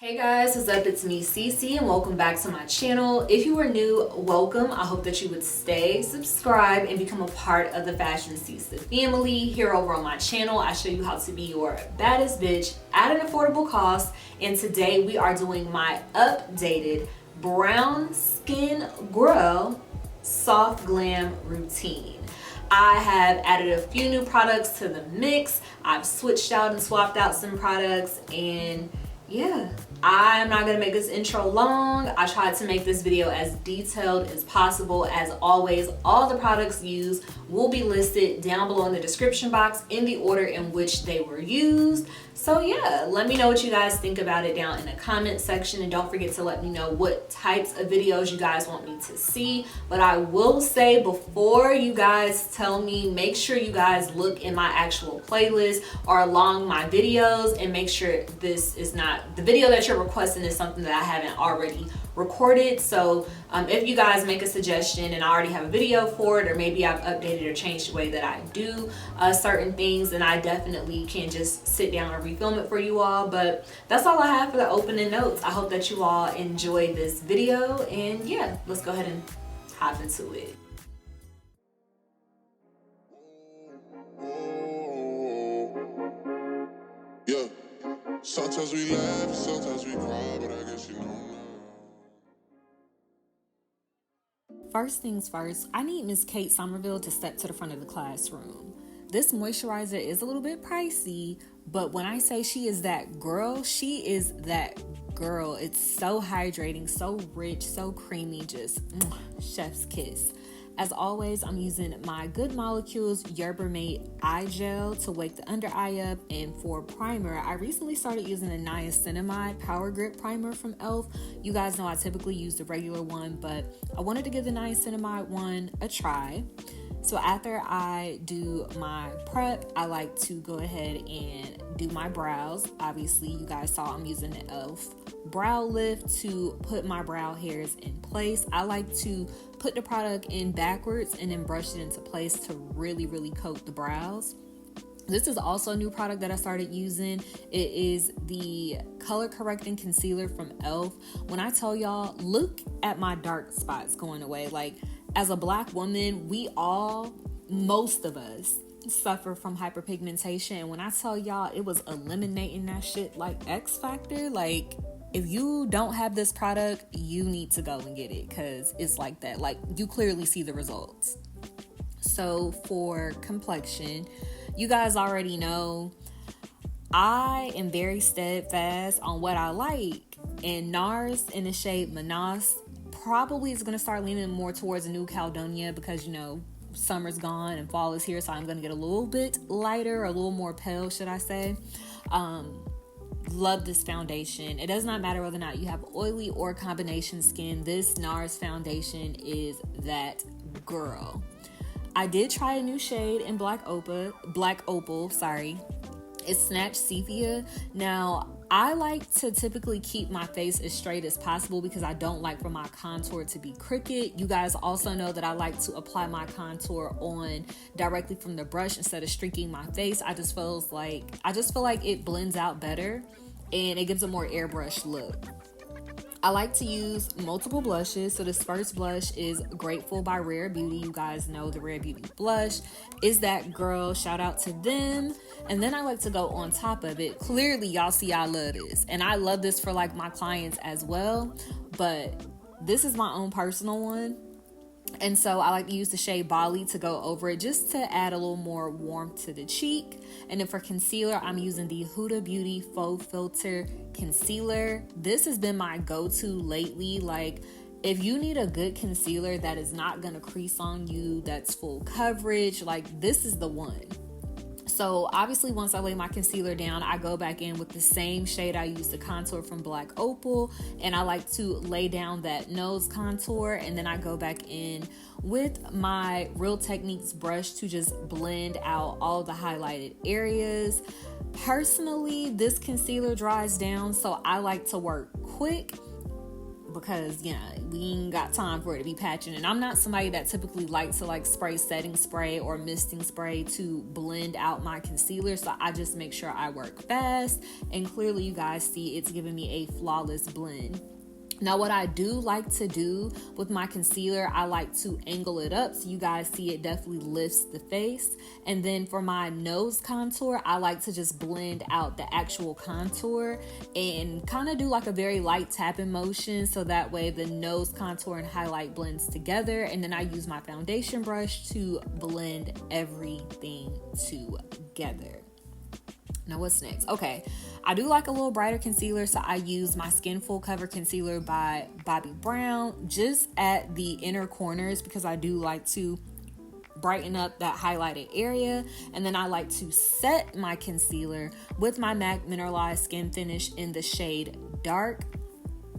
Hey guys, what's up? It's me, Cece, and welcome back to my channel. If you are new, welcome. I hope that you would stay, subscribe, and become a part of the Fashion Ceesta family. Here over on my channel, I show you how to be your baddest bitch at an affordable cost. And today we are doing my updated brown skin GRAIL soft glam routine. I have added a few new products to the mix. I've switched out and swapped out some products, and yeah, I'm not gonna make this intro long. I tried to make this video as detailed as possible. As always, all the products used will be listed down below in the description box in the order in which they were used. So yeah, let me know what you guys think about it down in the comment section, and don't forget to let me know what types of videos you guys want me to see. But I will say, before you guys tell me, make sure you guys look in my actual playlist or along my videos and make sure this is not the video that you're requesting is something that I haven't already recorded. So if you guys make a suggestion and I already have a video for it, or maybe I've updated or changed the way that I do certain things, then I definitely can just sit down and refilm it for you all. But that's all I have for the opening notes. I hope that you all enjoy this video, and yeah, let's go ahead and hop into it. Yeah, sometimes we laugh, sometimes we cry, but I guess you know now. First things first, I need Miss Kate Somerville to step to the front of the classroom. This moisturizer is a little bit pricey, but when I say she is that girl, she is that girl. It's so hydrating, so rich, so creamy, just chef's kiss. As always, I'm using my Good Molecules Yerba Mate Eye Gel to wake the under eye up, and for primer, I recently started using the Niacinamide Power Grip Primer from e.l.f. You guys know I typically use the regular one, but I wanted to give the Niacinamide one a try. So after I do my prep, I like to go ahead and do my brows. Obviously, you guys saw I'm using the e.l.f. brow lift to put my brow hairs in place. I like to put the product in backwards and then brush it into place to really coat the brows. This is also a new product that I started using. It is the color correcting concealer from e.l.f. When I tell y'all, look at my dark spots going away. Like, as a black woman, most of us suffer from hyperpigmentation, and when I tell y'all, it was eliminating that shit like X Factor. Like, if you don't have this product, you need to go and get it, because it's like that. Like, you clearly see the results. So for complexion, you guys already know I am very steadfast on what I like, and NARS in the shade Manas probably is going to start leaning more towards New Caledonia, because you know summer's gone and fall is here, so I'm going to get a little bit lighter, or a little more pale, should I say. Love this foundation. It does not matter whether or not you have oily or combination skin. This NARS foundation is that girl. I did try a new shade in Black Opal. It's Snatch Sepia. Now, I like to typically keep my face as straight as possible because I don't like for my contour to be crooked. You guys also know that I like to apply my contour on directly from the brush instead of streaking my face. I just feel like it blends out better and it gives a more airbrush look. I like to use multiple blushes. So this first blush is Grateful by Rare Beauty. You guys know the Rare Beauty blush is that girl. Shout out to them. And then I like to go on top of it. Clearly, y'all see I love this. And I love this for like my clients as well. But this is my own personal one. And so I like to use the shade Bali to go over it, just to add a little more warmth to the cheek. And then for concealer, I'm using the Huda Beauty Faux Filter Concealer. This has been my go-to lately. Like, if you need a good concealer that is not going to crease on you, that's full coverage, like this is the one. So obviously once I lay my concealer down, I go back in with the same shade I used to contour from Black Opal, and I like to lay down that nose contour, and then I go back in with my Real Techniques brush to just blend out all the highlighted areas. Personally, this concealer dries down, so I like to work quick. because we ain't got time for it to be patching. And I'm not somebody that typically likes to like spray setting spray or misting spray to blend out my concealer, so I just make sure I work fast, and clearly you guys see it's giving me a flawless blend. Now, what I do like to do with my concealer, I like to angle it up so you guys see it definitely lifts the face. And then for my nose contour, I like to just blend out the actual contour and kind of do like a very light tapping motion, so that way the nose contour and highlight blends together. And then I use my foundation brush to blend everything together. Now, what's next? Okay, I do like a little brighter concealer, so I use my Skin Full Cover Concealer by Bobbi Brown just at the inner corners, because I do like to brighten up that highlighted area. And then I like to set my concealer with my MAC Mineralized Skin Finish in the shade Dark.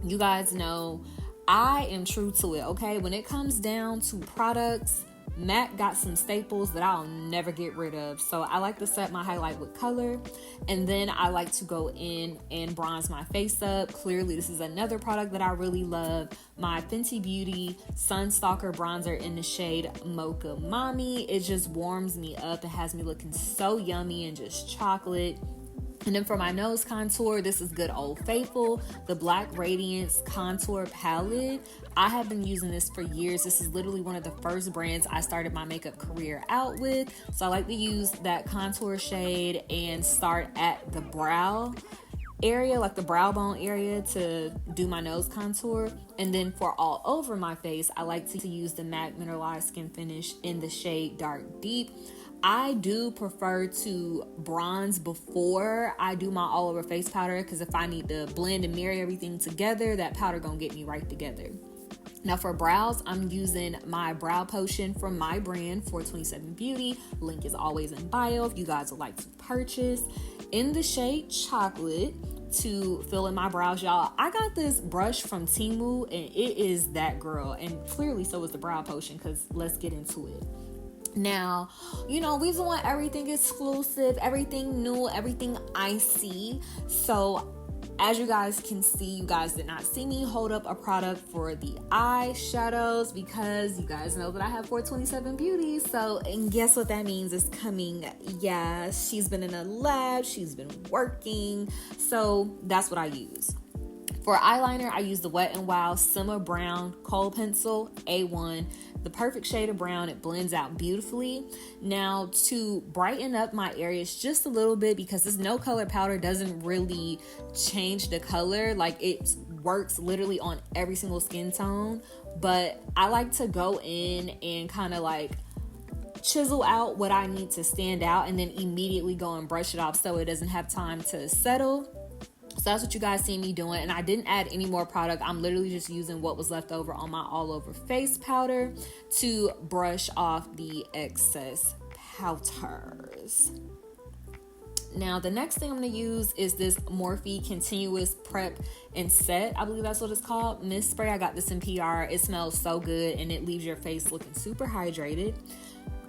You guys know I am true to it, okay? When it comes down to products, MAC got some staples that I'll never get rid of. So I like to set my highlight with color, and then I like to go in and bronze my face up. Clearly, this is another product that I really love. My Fenty Beauty Sunstalker Bronzer in the shade Mocha Mommy. It just warms me up. It has me looking so yummy and just chocolate. And then for my nose contour, this is good old faithful, the Black Radiance Contour Palette. I have been using this for years. This is literally one of the first brands I started my makeup career out with. So I like to use that contour shade and start at the brow area, like the brow bone area, to do my nose contour. And then for all over my face, I like to use the MAC Mineralized Skin Finish in the shade Dark Deep. I do prefer to bronze before I do my all over face powder, because if I need to blend and marry everything together, that powder gonna get me right together. Now for brows, I'm using my brow potion from my brand, 427 Beauty. Link is always in bio if you guys would like to purchase. In the shade Chocolate to fill in my brows, y'all. I got this brush from Temu, and it is that girl. And clearly so is the brow potion, because let's get into it. Now, we just want everything exclusive, everything new, everything icy. So as you guys can see, you guys did not see me hold up a product for the eyeshadows, because you guys know that I have 427 Beauty. So, and guess what that means is coming. Yeah, she's been in a lab, she's been working. So that's what I use. For eyeliner, I use the Wet n Wild Simmer Brown Kohl Pencil A1. The perfect shade of brown. It blends out beautifully. Now, to brighten up my areas just a little bit, because this no color powder doesn't really change the color. Like, it works literally on every single skin tone. But I like to go in and kind of like chisel out what I need to stand out, and then immediately go and brush it off so it doesn't have time to settle. So that's what you guys see me doing. And I didn't add any more product. I'm literally just using what was left over on my all over face powder to brush off the excess powders. Now, the next thing I'm going to use is this Morphe Continuous Prep and Set. I believe that's what it's called. Mist spray. I got this in PR. It smells so good, and it leaves your face looking super hydrated.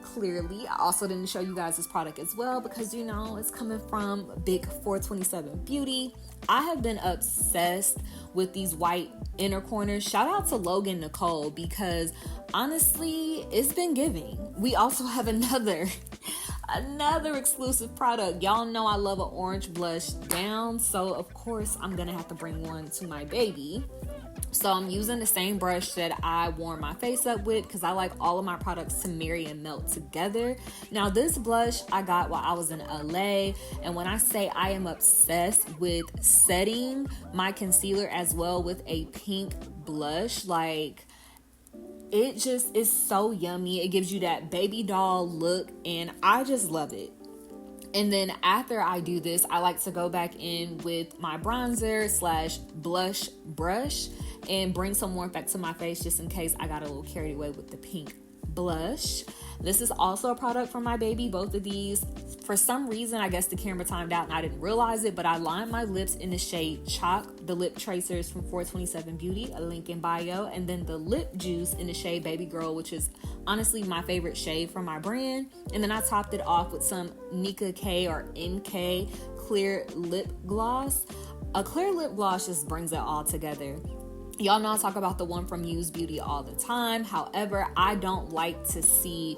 Clearly, I also didn't show you guys this product as well, because it's coming from big 427 Beauty. I have been obsessed with these white inner corners. Shout out to Logan Nicole, because honestly, it's been giving. We also have another exclusive product. Y'all know I love an orange blush down, so of course I'm gonna have to bring one to my baby. So I'm using the same brush that I warm my face up with, because I like all of my products to marry and melt together. Now, this blush I got while I was in LA, and when I say I am obsessed with setting my concealer as well with a pink blush, like, it just is so yummy. It gives you that baby doll look, and I just love it. And then after I do this, I like to go back in with my bronzer / blush brush and bring some warmth back to my face, just in case I got a little carried away with the pink blush. This is also a product from my baby. Both of these, for some reason, I guess the camera timed out and I didn't realize it, but I lined my lips in the shade Chalk, the lip tracers from 427 Beauty, a link in bio, and then the lip juice in the shade Baby Girl, which is honestly my favorite shade from my brand. And then I topped it off with some Nika K or NK clear lip gloss. A clear lip gloss just brings it all together. Y'all know I talk about the one from Muse Beauty all the time. However, I don't like to see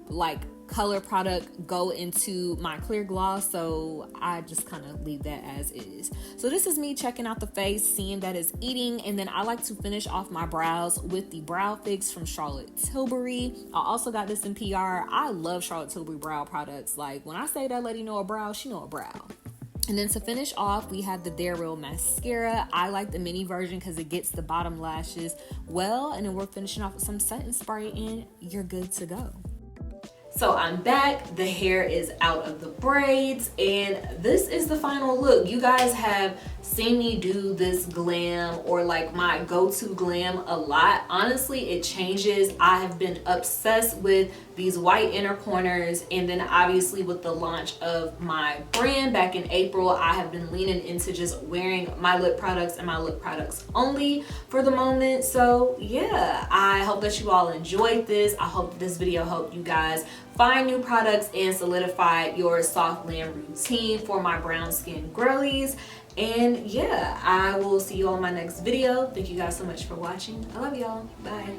like color product go into my clear gloss, so I just kind of leave that as is. So this is me checking out the face, seeing that it's eating, and then I like to finish off my brows with the Brow Fix from Charlotte Tilbury. I also got this in PR. I love Charlotte Tilbury brow products. Like when I say that lady know a brow, she know a brow. And then to finish off, we have the GRAIL mascara. I like the mini version because it gets the bottom lashes well. And then we're finishing off with some setting spray and you're good to go. So I'm back, the hair is out of the braids, and this is the final look. You guys have seen me do this glam or like my go-to glam a lot. Honestly, it changes. I have been obsessed with these white inner corners, and then obviously with the launch of my brand back in April, I have been leaning into just wearing my lip products and my lip products only for the moment. So yeah, I hope that you all enjoyed this. I hope this video helped you guys find new products and solidify your soft glam routine for my brown skin girlies. And yeah, I will see you all in my next video. Thank you guys so much for watching. I love y'all. Bye.